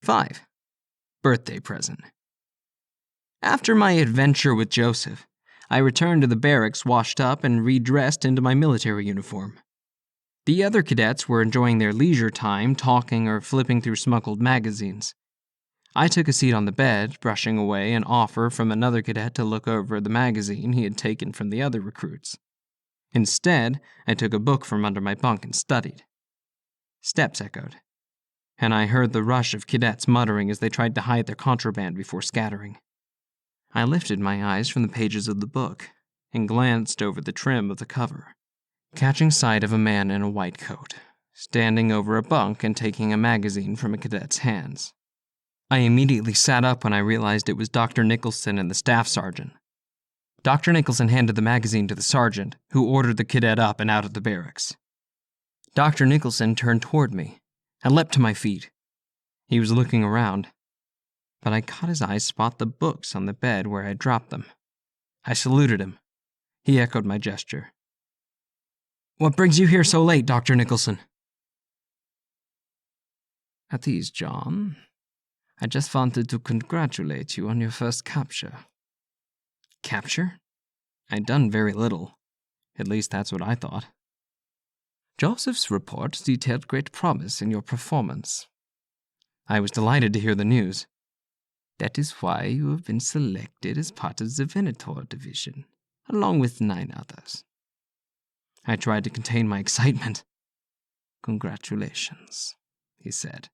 5. Birthday present. After my adventure with Joseph, I returned to the barracks washed up and redressed into my military uniform. The other cadets were enjoying their leisure time talking or flipping through smuggled magazines. I took a seat on the bed, brushing away an offer from another cadet to look over the magazine he had taken from the other recruits. Instead, I took a book from under my bunk and studied. Steps echoed, and I heard the rush of cadets muttering as they tried to hide their contraband before scattering. I lifted my eyes from the pages of the book and glanced over the trim of the cover, catching sight of a man in a white coat, standing over a bunk and taking a magazine from a cadet's hands. I immediately sat up when I realized it was Dr. Nicholson and the staff sergeant. Dr. Nicholson handed the magazine to the sergeant, who ordered the cadet up and out of the barracks. Dr. Nicholson turned toward me. I leapt to my feet. He was looking around, but I caught his eyes spot the books on the bed where I had dropped them. I saluted him. He echoed my gesture. "What brings you here so late, Dr. Nicholson?" "At ease, John. I just wanted to congratulate you on your first capture." Capture? I'd done very little. At least that's what I thought. "Joseph's report detailed great promise in your performance." I was delighted to hear the news. "That is why you have been selected as part of the Venator division, along with 9 others." I tried to contain my excitement. "Congratulations," he said.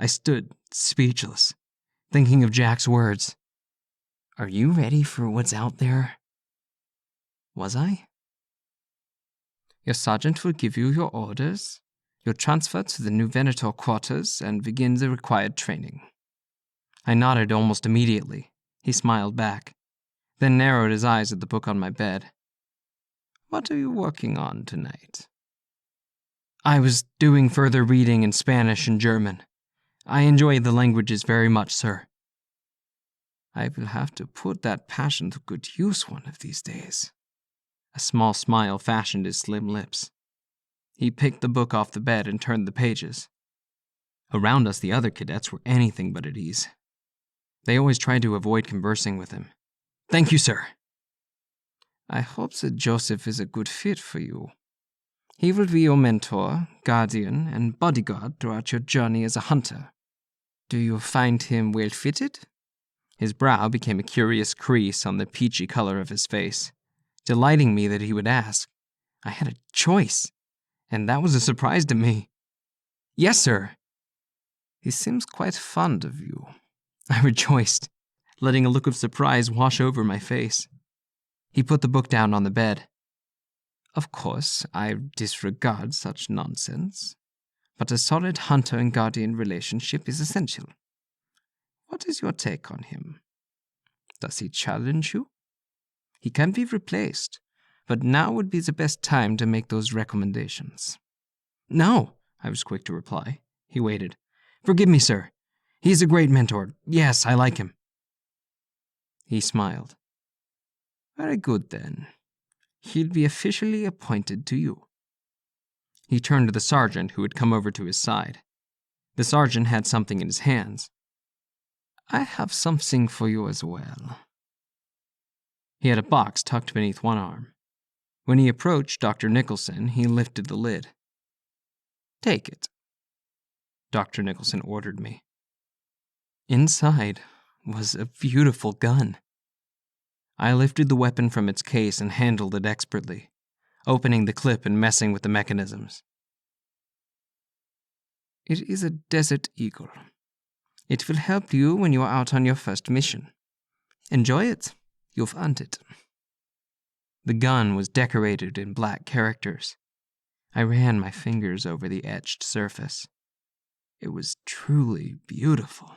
I stood, speechless, thinking of Jack's words. "Are you ready for what's out there?" Was I? "Your sergeant will give you your orders. You'll transfer to the new Venator quarters and begin the required training." I nodded almost immediately. He smiled back, then narrowed his eyes at the book on my bed. "What are you working on tonight?" I was doing further reading in Spanish and German. I enjoy the languages very much, sir. "I will have to put that passion to good use one of these days." A small smile fashioned his slim lips. He picked the book off the bed and turned the pages. Around us, the other cadets were anything but at ease. They always tried to avoid conversing with him. "Thank you, sir." "I hope that Joseph is a good fit for you. He will be your mentor, guardian, and bodyguard throughout your journey as a hunter. Do you find him well-fitted?" His brow became a curious crease on the peachy color of his face, delighting me that he would ask. I had a choice, and that was a surprise to me. "Yes, sir." "He seems quite fond of you." I rejoiced, letting a look of surprise wash over my face. He put the book down on the bed. "Of course, I disregard such nonsense, but a solid hunter and guardian relationship is essential. What is your take on him? Does he challenge you? He can be replaced, but now would be the best time to make those recommendations." "No," I was quick to reply. He waited. "Forgive me, sir. He's a great mentor. Yes, I like him." He smiled. "Very good, then. He'll be officially appointed to you." He turned to the sergeant who had come over to his side. The sergeant had something in his hands. "I have something for you as well." He had a box tucked beneath one arm. When he approached Dr. Nicholson, he lifted the lid. "Take it," Dr. Nicholson ordered me. Inside was a beautiful gun. I lifted the weapon from its case and handled it expertly, opening the clip and messing with the mechanisms. "It is a Desert Eagle. It will help you when you are out on your first mission. Enjoy it. You've earned it." The gun was decorated in black characters. I ran my fingers over the etched surface. It was truly beautiful.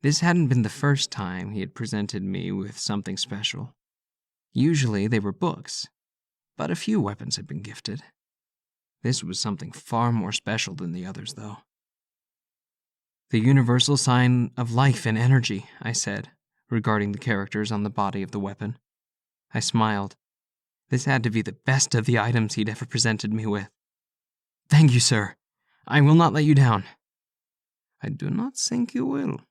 This hadn't been the first time he had presented me with something special. Usually they were books, but a few weapons had been gifted. This was something far more special than the others, though. "The universal sign of life and energy," I said, regarding the characters on the body of the weapon. I smiled. This had to be the best of the items he'd ever presented me with. "Thank you, sir. I will not let you down." I do not think you will.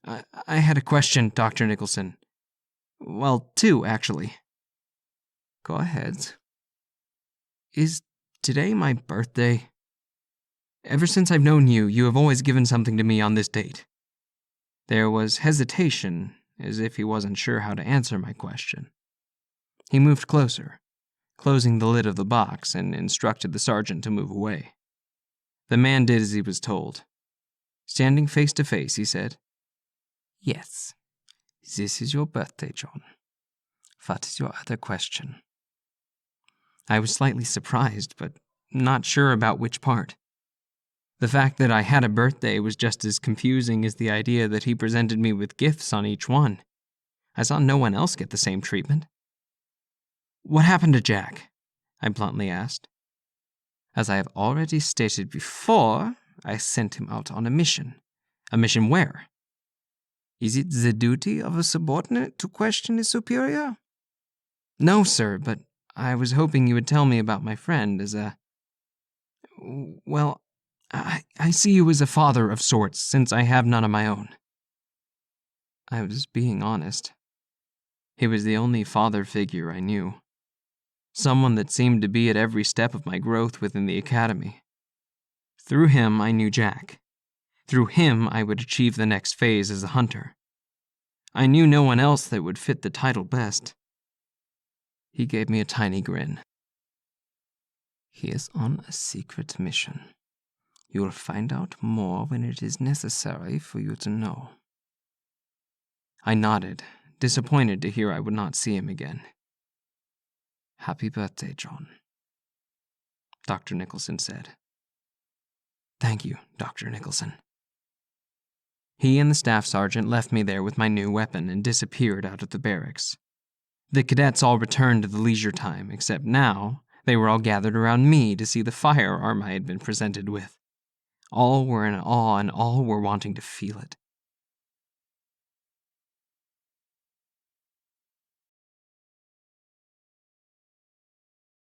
I had a question, Dr. Nicholson. Well, two, actually. Go ahead. Is today my birthday? Ever since I've known you, you have always given something to me on this date. There was hesitation, as if he wasn't sure how to answer my question. He moved closer, closing the lid of the box, and instructed the sergeant to move away. The man did as he was told. Standing face to face, he said, Yes, this is your birthday, John. What is your other question? I was slightly surprised, but not sure about which part. The fact that I had a birthday was just as confusing as the idea that he presented me with gifts on each one. I saw no one else get the same treatment. What happened to Jack? I bluntly asked. As I have already stated before, I sent him out on a mission. A mission where? Is it the duty of a subordinate to question his superior? No, sir, but I was hoping you would tell me about my friend as a... Well, I see you as a father of sorts, since I have none of my own. I was being honest. He was the only father figure I knew. Someone that seemed to be at every step of my growth within the academy. Through him, I knew Jack. Through him, I would achieve the next phase as a hunter. I knew no one else that would fit the title best. He gave me a tiny grin. He is on a secret mission. You will find out more when it is necessary for you to know. I nodded, disappointed to hear I would not see him again. Happy birthday, John, Dr. Nicholson said. Thank you, Dr. Nicholson. He and the staff sergeant left me there with my new weapon and disappeared out of the barracks. The cadets all returned to the leisure time, except now they were all gathered around me to see the firearm I had been presented with. All were in awe and all were wanting to feel it.